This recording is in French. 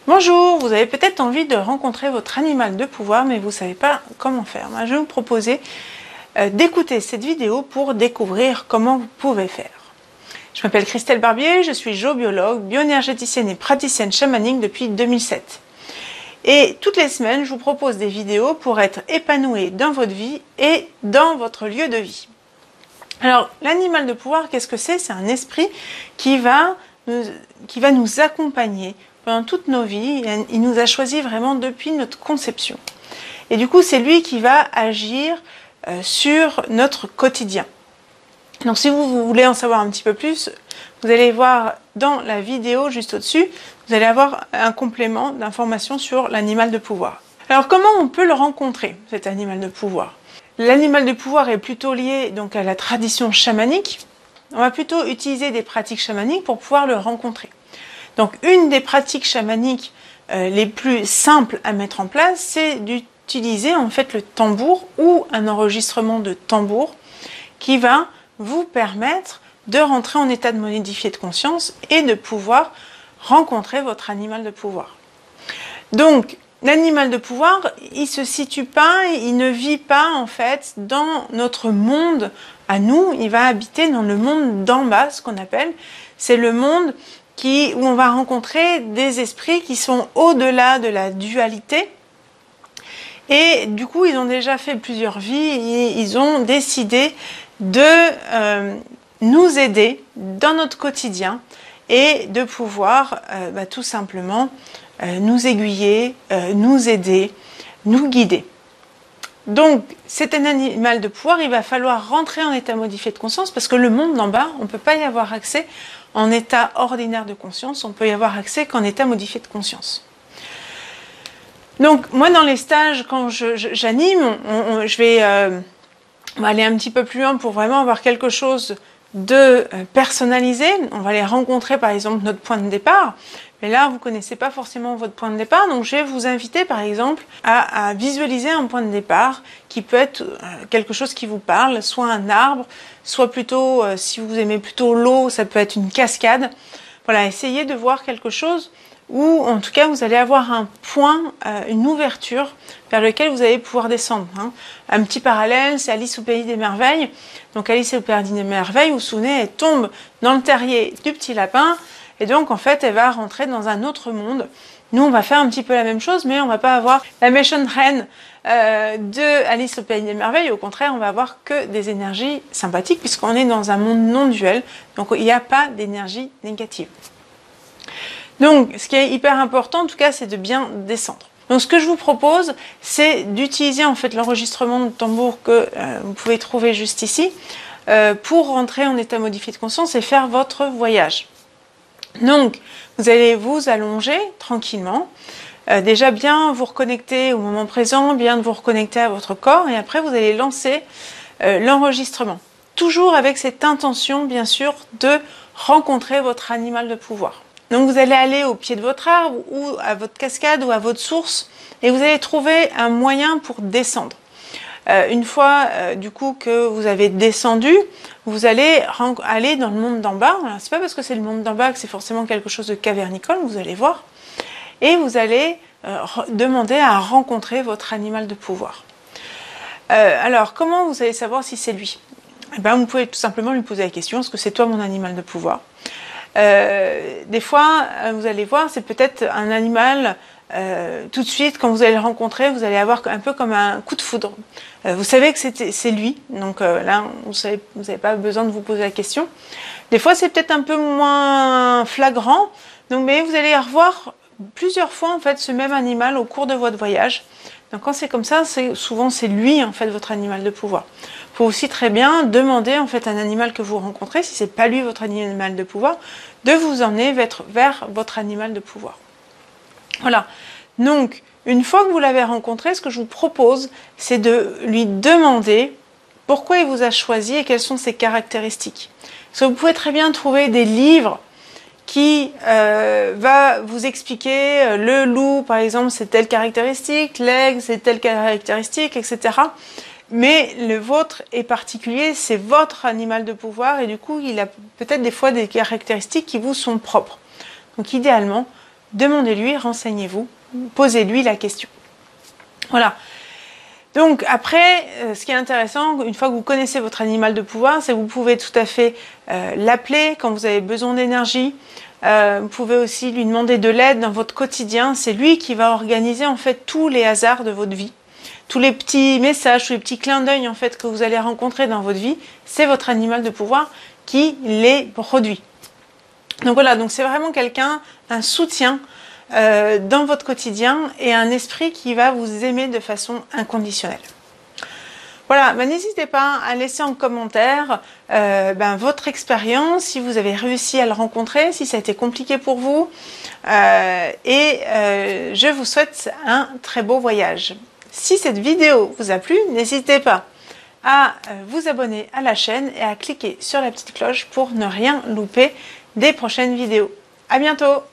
Bonjour, vous avez peut-être envie de rencontrer votre animal de pouvoir, mais vous ne savez pas comment faire. Moi, je vais vous proposer d'écouter cette vidéo pour découvrir comment vous pouvez faire. Je m'appelle Christelle Barbier, je suis géobiologue, bioénergéticienne et praticienne chamanique depuis 2007. Et toutes les semaines, je vous propose des vidéos pour être épanoui dans votre vie et dans votre lieu de vie. Alors, l'animal de pouvoir, qu'est-ce que c'est? C'est un esprit qui va nous accompagner pendant toutes nos vies. Il nous a choisis vraiment depuis notre conception. Et du coup, c'est lui qui va agir sur notre quotidien. Donc, si vous voulez en savoir un petit peu plus, vous allez voir dans la vidéo juste au-dessus, vous allez avoir un complément d'informations sur l'animal de pouvoir. Alors, comment on peut le rencontrer, cet animal de pouvoir? L'animal de pouvoir est plutôt lié donc à la tradition chamanique. On va plutôt utiliser des pratiques chamaniques pour pouvoir le rencontrer. Donc, une des pratiques chamaniques les plus simples à mettre en place, c'est d'utiliser en fait le tambour ou un enregistrement de tambour qui va vous permettre de rentrer en état de modifié de conscience et de pouvoir rencontrer votre animal de pouvoir. Donc, l'animal de pouvoir, il se situe pas, il ne vit pas en fait dans notre monde à nous, il va habiter dans le monde d'en bas, ce qu'on appelle. C'est le monde où on va rencontrer des esprits qui sont au-delà de la dualité. Et du coup, ils ont déjà fait plusieurs vies et ils ont décidé de nous aider dans notre quotidien et de pouvoir tout simplement nous aiguiller, nous aider, nous guider. Donc, c'est un animal de pouvoir, il va falloir rentrer en état modifié de conscience parce que le monde d'en bas, on ne peut pas y avoir accès en état ordinaire de conscience, on peut y avoir accès qu'en état modifié de conscience. Donc, moi, dans les stages, quand j'anime, on va aller un petit peu plus loin pour vraiment avoir quelque chose de personnalisé. On va aller rencontrer, par exemple, notre point de départ. Mais là, vous ne connaissez pas forcément votre point de départ, donc je vais vous inviter par exemple à visualiser un point de départ qui peut être quelque chose qui vous parle, soit un arbre, soit plutôt, si vous aimez plutôt l'eau, ça peut être une cascade. Voilà, essayez de voir quelque chose où en tout cas vous allez avoir un point, une ouverture vers lequel vous allez pouvoir descendre. Un petit parallèle, c'est Alice au Pays des Merveilles. Donc Alice au Pays des Merveilles, vous vous souvenez, elle tombe dans le terrier du petit lapin. Et donc, en fait, elle va rentrer dans un autre monde. Nous, on va faire un petit peu la même chose, mais on va pas avoir la méchante reine de Alice au Pays des Merveilles. Au contraire, on va avoir que des énergies sympathiques, puisqu'on est dans un monde non duel. Donc, il n'y a pas d'énergie négative. Donc, ce qui est hyper important, en tout cas, c'est de bien descendre. Donc, ce que je vous propose, c'est d'utiliser en fait l'enregistrement de tambour que vous pouvez trouver juste ici pour rentrer en état modifié de conscience et faire votre voyage. Donc, vous allez vous allonger tranquillement, déjà bien vous reconnecter au moment présent, bien vous reconnecter à votre corps, et après vous allez lancer l'enregistrement. Toujours avec cette intention, bien sûr, de rencontrer votre animal de pouvoir. Donc, vous allez aller au pied de votre arbre, ou à votre cascade, ou à votre source, et vous allez trouver un moyen pour descendre. Une fois du coup que vous avez descendu, vous allez aller dans le monde d'en bas. C'est pas parce que c'est le monde d'en bas que c'est forcément quelque chose de cavernicole, vous allez voir. Et vous allez demander à rencontrer votre animal de pouvoir. Alors, comment vous allez savoir si c'est lui? Vous pouvez tout simplement lui poser la question, est-ce que c'est toi mon animal de pouvoir? Des fois, vous allez voir, c'est peut-être un animal... tout de suite, quand vous allez le rencontrer, vous allez avoir un peu comme un coup de foudre. Vous savez que c'est lui, donc là, vous n'avez pas besoin de vous poser la question. Des fois, c'est peut-être un peu moins flagrant, donc, mais vous allez revoir plusieurs fois en fait ce même animal au cours de votre voyage. Donc, quand c'est comme ça, souvent c'est lui en fait votre animal de pouvoir. Il faut aussi très bien demander en fait à un animal que vous rencontrez, si c'est pas lui votre animal de pouvoir, de vous emmener vers votre animal de pouvoir. Voilà, donc une fois que vous l'avez rencontré, ce que je vous propose, c'est de lui demander pourquoi il vous a choisi et quelles sont ses caractéristiques. Parce que vous pouvez très bien trouver des livres qui va vous expliquer le loup, par exemple, c'est telle caractéristique, l'aigle, c'est telle caractéristique, etc. Mais le vôtre est particulier, c'est votre animal de pouvoir et du coup, il a peut-être des fois des caractéristiques qui vous sont propres. Donc idéalement, demandez-lui, renseignez-vous, posez-lui la question. Voilà. Donc après, ce qui est intéressant, une fois que vous connaissez votre animal de pouvoir, c'est que vous pouvez tout à fait l'appeler quand vous avez besoin d'énergie. Vous pouvez aussi lui demander de l'aide dans votre quotidien. C'est lui qui va organiser en fait tous les hasards de votre vie. Tous les petits messages, tous les petits clins d'œil en fait que vous allez rencontrer dans votre vie, c'est votre animal de pouvoir qui les produit. Donc voilà, donc c'est vraiment quelqu'un, un soutien dans votre quotidien et un esprit qui va vous aimer de façon inconditionnelle. Voilà, n'hésitez pas à laisser en commentaire votre expérience, si vous avez réussi à le rencontrer, si ça a été compliqué pour vous. Je vous souhaite un très beau voyage. Si cette vidéo vous a plu, n'hésitez pas à vous abonner à la chaîne et à cliquer sur la petite cloche pour ne rien louper des prochaines vidéos. À bientôt!